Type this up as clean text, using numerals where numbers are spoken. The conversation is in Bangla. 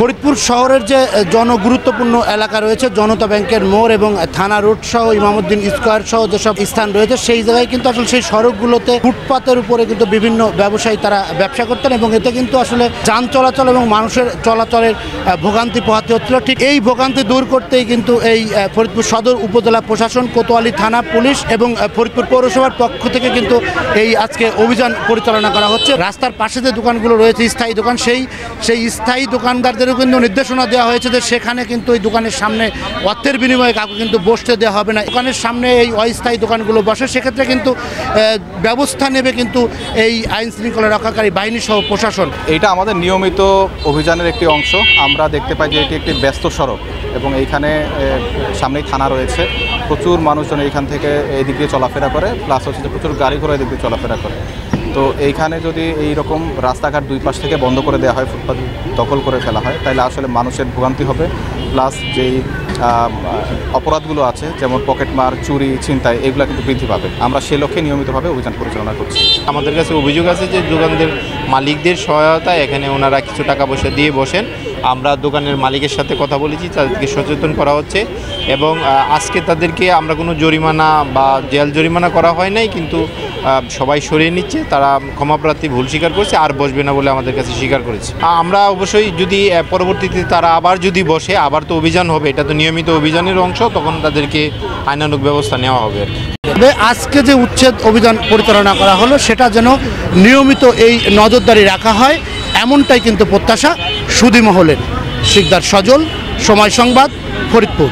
ফরিদপুর শহরের যে জনগুরুত্বপূর্ণ এলাকা রয়েছে, জনতা ব্যাংকের মোড় এবং থানা রোড সহ ইমামউদ্দিন স্কয়ার সহ যেসব স্থান রয়েছে, সেই জায়গায় কিন্তু আসলে সেই সড়কগুলোতে ফুটপাতের উপরে কিন্তু বিভিন্ন ব্যবসায়ী তারা ব্যবসা করতেন এবং এতে কিন্তু আসলে যান চলাচল এবং মানুষের চলাচলের ভোগান্তি পোহাতে হচ্ছিল। ঠিক এই ভোগান্তি দূর করতেই কিন্তু এই ফরিদপুর সদর উপজেলা প্রশাসন, কোতোয়ালি থানা পুলিশ এবং ফরিদপুর পৌরসভার পক্ষ থেকে কিন্তু এই আজকে অভিযান পরিচালনা করা হচ্ছে। রাস্তার পাশে যে দোকানগুলো রয়েছে স্থায়ী দোকান, সেই স্থায়ী দোকানদারদেরও কিন্তু নির্দেশনা দেওয়া হয়েছে যে সেখানে কিন্তু এই দোকানের সামনে অর্থের বিনিময়ে কাউকে কিন্তু বসতে দেওয়া হবে না। দোকানের সামনে এই অস্থায়ী দোকানগুলো বসে, সেক্ষেত্রে কিন্তু ব্যবস্থা নেবে কিন্তু এই আইন শৃঙ্খলা রক্ষাকারী বাহিনী সহ প্রশাসন। এইটা আমাদের নিয়মিত অভিযানের একটি অংশ। আমরা দেখতে পাই যে এটি একটি ব্যস্ত সড়ক এবং এইখানে সামনেই থানা রয়েছে। প্রচুর মানুষজন এইখান থেকে এই দিক দিয়ে চলাফেরা করে, প্লাস হচ্ছে যে প্রচুর গাড়ি ঘোড়া এই দিক দিয়ে চলাফেরা করে। তো এইখানে যদি এই রকম রাস্তাঘাট দুই পাশ থেকে বন্ধ করে দেওয়া হয়, ফুটপাত দখল করে ফেলা হয়, তাহলে আসলে মানুষের ভোগান্তি হবে। প্লাস যেই অপরাধগুলো আছে যেমন পকেটমার, চুরি, ছিনতাই, এগুলো কিন্তু বৃদ্ধি পাবে। আমরা সে লক্ষ্যে নিয়মিতভাবে অভিযান পরিচালনা করছি। আমাদের কাছে অভিযোগ আছে যে দোকানদের মালিকদের সহায়তায় এখানে ওনারা কিছু টাকা পয়সা দিয়ে বসেন। আমরা দোকানের মালিকের সাথে কথা বলেছি, তাদেরকে সচেতন করা হচ্ছে এবং আজকে তাদেরকে আমরা কোনো জরিমানা বা জেল জরিমানা করা হয় নাই, কিন্তু সবাই সরিয়ে নিচ্ছে। তারা ক্ষমাপ্রার্থী, ভুল স্বীকার করছে, আর বসবে না বলে আমাদের কাছে স্বীকার করেছে। আমরা অবশ্যই যদি পরবর্তীতে তারা আবার যদি বসে, আবার তো অভিযান হবে, এটা তো নিয়মিত অভিযানের অংশ, তখন তাদেরকে আইনানুগ ব্যবস্থা নেওয়া হবে আর কি। আজকে যে উচ্ছেদ অভিযান পরিচালনা করা হলো সেটা যেন নিয়মিত এই নজরদারি রাখা হয়, এমনটাই কিন্তু প্রত্যাশা সুধী মহলের। শিকদার সজল, সময় সংবাদ, ফরিদপুর।